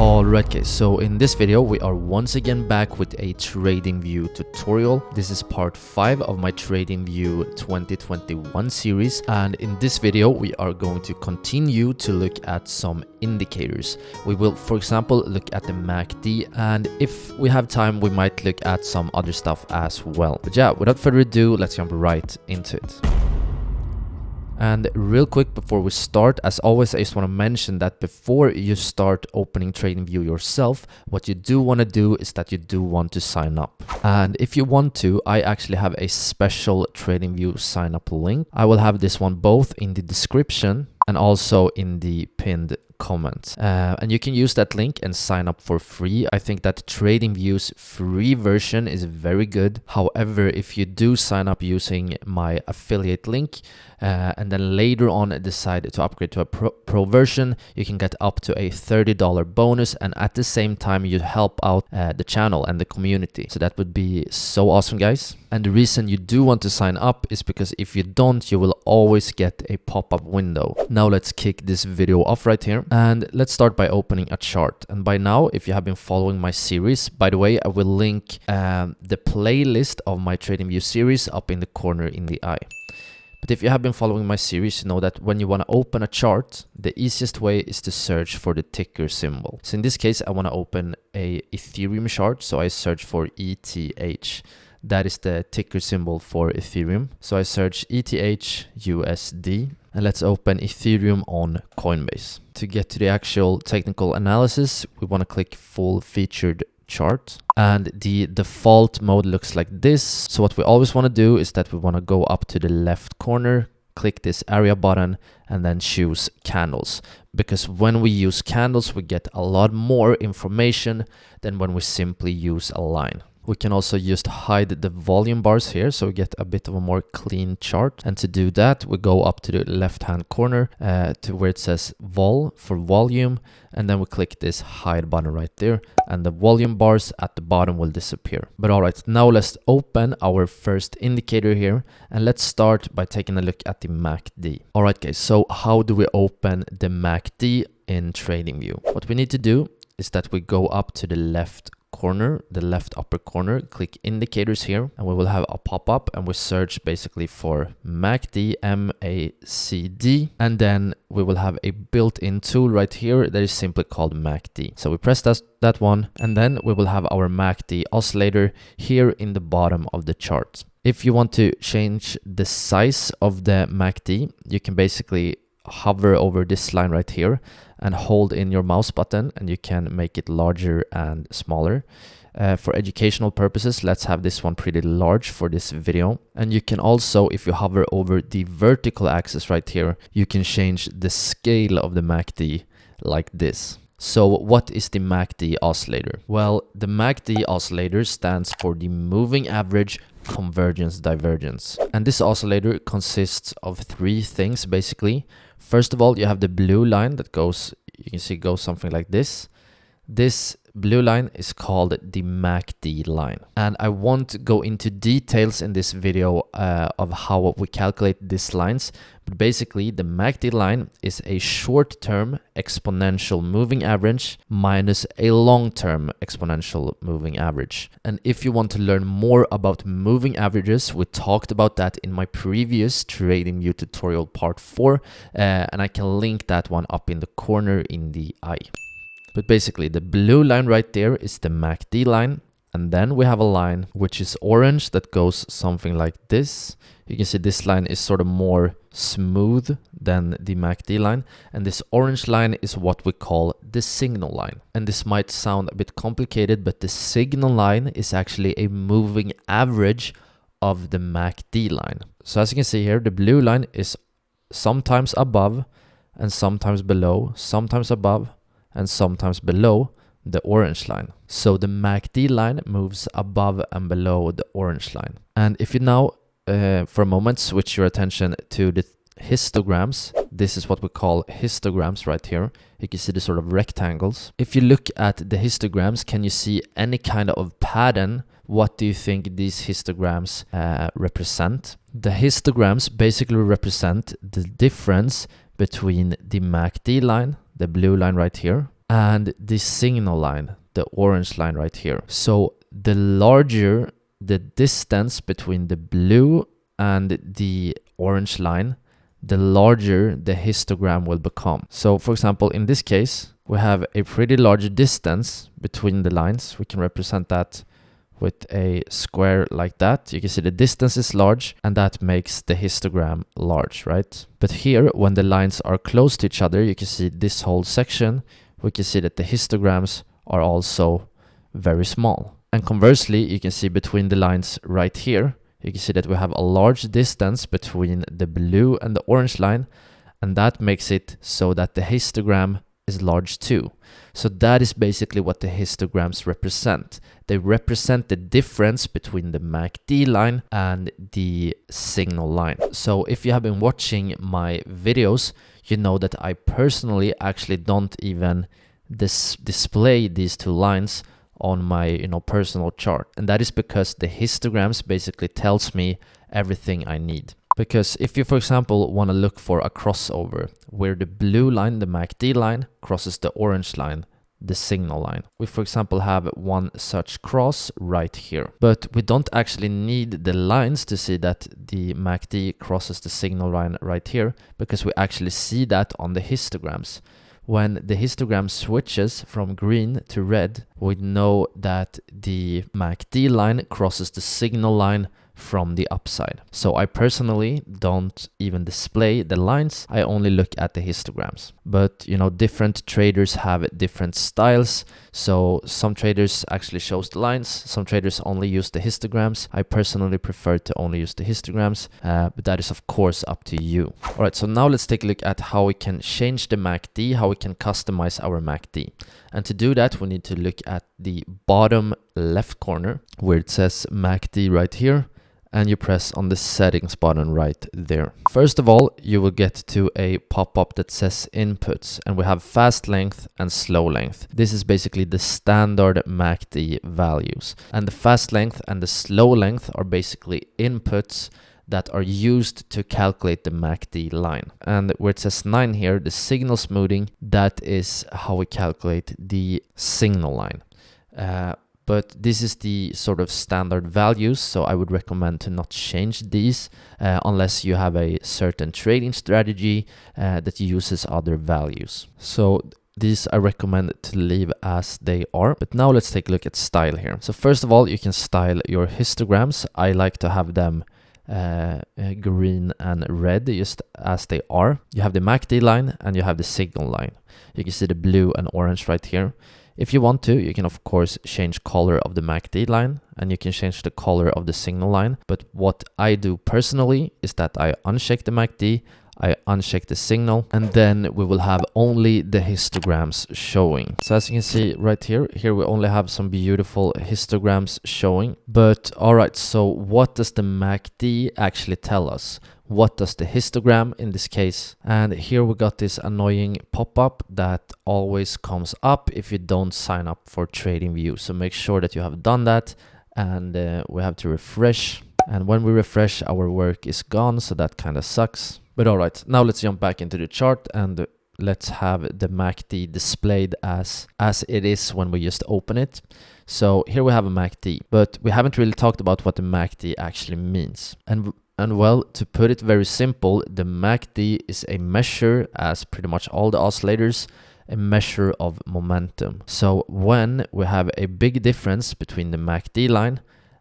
Alright guys, so in this video we are once again back with a TradingView tutorial. This is part 5 of my TradingView 2021 series, and in this video we are going to continue to look at some indicators. We will, for example, look at the MACD, and if we have time we might look at some other stuff as well. But yeah, without further ado, let's jump right into it. And real quick before we start, as always, I just want to mention that before you start opening TradingView yourself, what you do want to do is that you do want to sign up. And if you want to, I actually have a special TradingView sign up link. I will have this one both in the description and also in the pinned comment. And you can use that link and sign up for free. I think that TradingView's free version is very good. However, if you do sign up using my affiliate link and then later on decide to upgrade to a pro version, you can get up to a $30 bonus, and at the same time you help out the channel and the community. So that would be so awesome, guys. And the reason you do want to sign up is because if you don't, you will always get a pop-up window. Now let's kick this video off right here. And let's start by opening a chart. And by now, if you have been following my series, by the way, I will link the playlist of my TradingView series up in the corner in the eye. But if you have been following my series, you know that when you want to open a chart, the easiest way is to search for the ticker symbol. So in this case, I want to open a Ethereum chart, so I search for ETH. That is the ticker symbol for Ethereum. So I search ETH USD. And let's open Ethereum on Coinbase. To get to the actual technical analysis, we want to click full featured chart, and the default mode looks like this. So what we always want to do is that we want to go up to the left corner, click this area button, and then choose candles, because when we use candles we get a lot more information than when we simply use a line. We can also just hide the volume bars here, so we get a bit of a more clean chart. And to do that, we go up to the left-hand corner to where it says vol for volume, and then we click this hide button right there, and the volume bars at the bottom will disappear. But all right, now let's open our first indicator here, and let's start by taking a look at the MACD. All right, guys, so how do we open the MACD in TradingView? What we need to do is that we go up to the left corner, the left upper corner, click indicators here, and we will have a pop-up, and we search basically for MACD, MACD, and then we will have a built-in tool right here that is simply called MACD. So we press that one, and then we will have our MACD oscillator here in the bottom of the chart. If you want to change the size of the MACD, you can basically hover over this line right here and hold in your mouse button, and you can make it larger and smaller. For educational purposes, let's have this one pretty large for this video. And you can also, if you hover over the vertical axis right here, you can change the scale of the MACD like this. So what is the MACD oscillator? Well, the MACD oscillator stands for the Moving Average Convergence Divergence. And this oscillator consists of 3 things basically. First of all, you have the blue line that goes, you can see goes something like this. This blue line is called the MACD line. And I won't go into details in this video of how we calculate these lines, but basically the MACD line is a short-term exponential moving average minus a long-term exponential moving average. And if you want to learn more about moving averages, we talked about that in my previous TradingView tutorial part 4, and I can link that one up in the corner in the eye. But basically the blue line right there is the MACD line, and then we have a line which is orange that goes something like this. You can see this line is sort of more smooth than the MACD line, and this orange line is what we call the signal line. And this might sound a bit complicated, but the signal line is actually a moving average of the MACD line. So as you can see here, the blue line is sometimes above and sometimes below, sometimes above and sometimes below the orange line. So the MACD line moves above and below the orange line. And if you now for a moment switch your attention to the histograms, this is what we call histograms right here. You can see the sort of rectangles. If you look at the histograms, can you see any kind of pattern? What do you think these histograms represent? The histograms basically represent the difference between the MACD line, the blue line right here, and the signal line, the orange line right here. So the larger the distance between the blue and the orange line, the larger the histogram will become. So for example, in this case, we have a pretty large distance between the lines. We can represent that with a square like that. You can see the distance is large, and that makes the histogram large, right? But here, when the lines are close to each other, you can see this whole section, we can see that the histograms are also very small. And conversely, you can see between the lines right here, you can see that we have a large distance between the blue and the orange line, and that makes it so that the histogram is large too. So that is basically what the histograms represent. They represent the difference between the MACD line and the signal line. So if you have been watching my videos, you know that I personally actually don't even display these two lines on my personal chart, and that is because the histograms basically tells me everything I need. Because if you, for example, want to look for a crossover where the blue line, the MACD line, crosses the orange line, the signal line, we for example have one such cross right here, but we don't actually need the lines to see that the MACD crosses the signal line right here, because we actually see that on the histograms. When the histogram switches from green to red, we know that the MACD line crosses the signal line from the upside. So I personally don't even display the lines. I only look at the histograms. But different traders have different styles. So some traders actually shows the lines. Some traders only use the histograms. I personally prefer to only use the histograms, but that is of course up to you. All right, so now let's take a look at how we can change the MACD, how we can customize our MACD. And to do that, we need to look at the bottom left corner where it says MACD right here, and you press on the settings button right there. First of all, you will get to a pop-up that says inputs, and we have fast length and slow length. This is basically the standard MACD values, and the fast length and the slow length are basically inputs that are used to calculate the MACD line. And where it says 9 here, the signal smoothing, that is how we calculate the signal line. But this is the sort of standard values, so I would recommend to not change these unless you have a certain trading strategy that uses other values. So these I recommend to leave as they are. But now let's take a look at style here. So first of all, you can style your histograms. I like to have them green and red just as they are. You have the MACD line and you have the signal line. You can see the blue and orange right here. If you want to, you can of course change color of the MACD line and you can change the color of the signal line. But what I do personally is that I uncheck the MACD, I uncheck the signal, and then we will have only the histograms showing. So as you can see right here we only have some beautiful histograms showing. But all right, so what does the MACD actually tell us? What does the histogram in this case? And here we got this annoying pop-up that always comes up if you don't sign up for TradingView. So make sure that you have done that, and we have to refresh. And when we refresh, our work is gone, so that kind of sucks. But all right, now let's jump back into the chart and let's have the MACD displayed as it is when we just open it. So here we have a MACD, but we haven't really talked about what the MACD actually means. And well, to put it very simple, the MACD is a measure, as pretty much all the oscillators, a measure of momentum. So when we have a big difference between the MACD line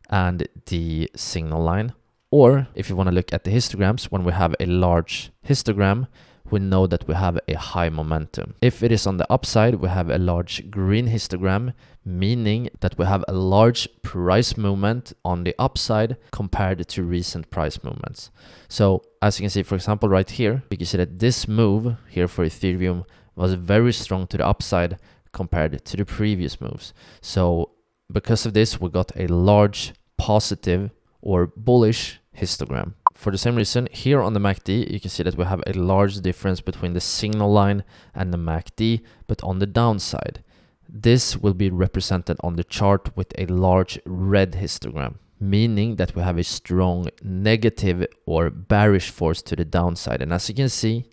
and the signal line, or if you want to look at the histograms, when we have a large histogram, we know that we have a high momentum. If it is on the upside, we have a large green histogram, meaning that we have a large price movement on the upside compared to recent price movements. So as you can see, for example, right here, you can see that this move here for Ethereum was very strong to the upside compared to the previous moves. So because of this, we got a large positive or bullish histogram. For the same reason, here on the MACD, you can see that we have a large difference between the signal line and the MACD, but on the downside. This will be represented on the chart with a large red histogram, meaning that we have a strong negative or bearish force to the downside. And as you can see,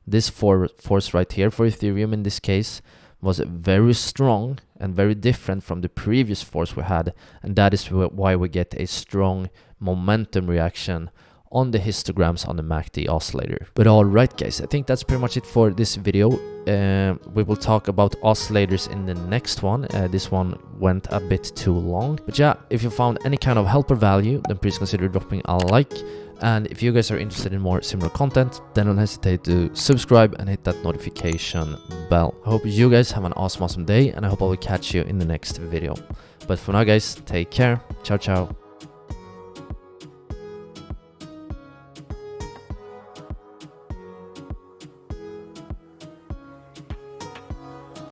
this force right here for Ethereum in this case was very strong and very different from the previous force we had, and that is why we get a strong momentum reaction on the histograms on the MACD oscillator. But alright guys, I think that's pretty much it for this video. We will talk about oscillators in the next one. This one went a bit too long. But yeah, if you found any kind of help or value, then please consider dropping a like. And if you guys are interested in more similar content, then don't hesitate to subscribe and hit that notification bell. I hope you guys have an awesome day, and I hope I will catch you in the next video. But for now guys, take care. Ciao, ciao.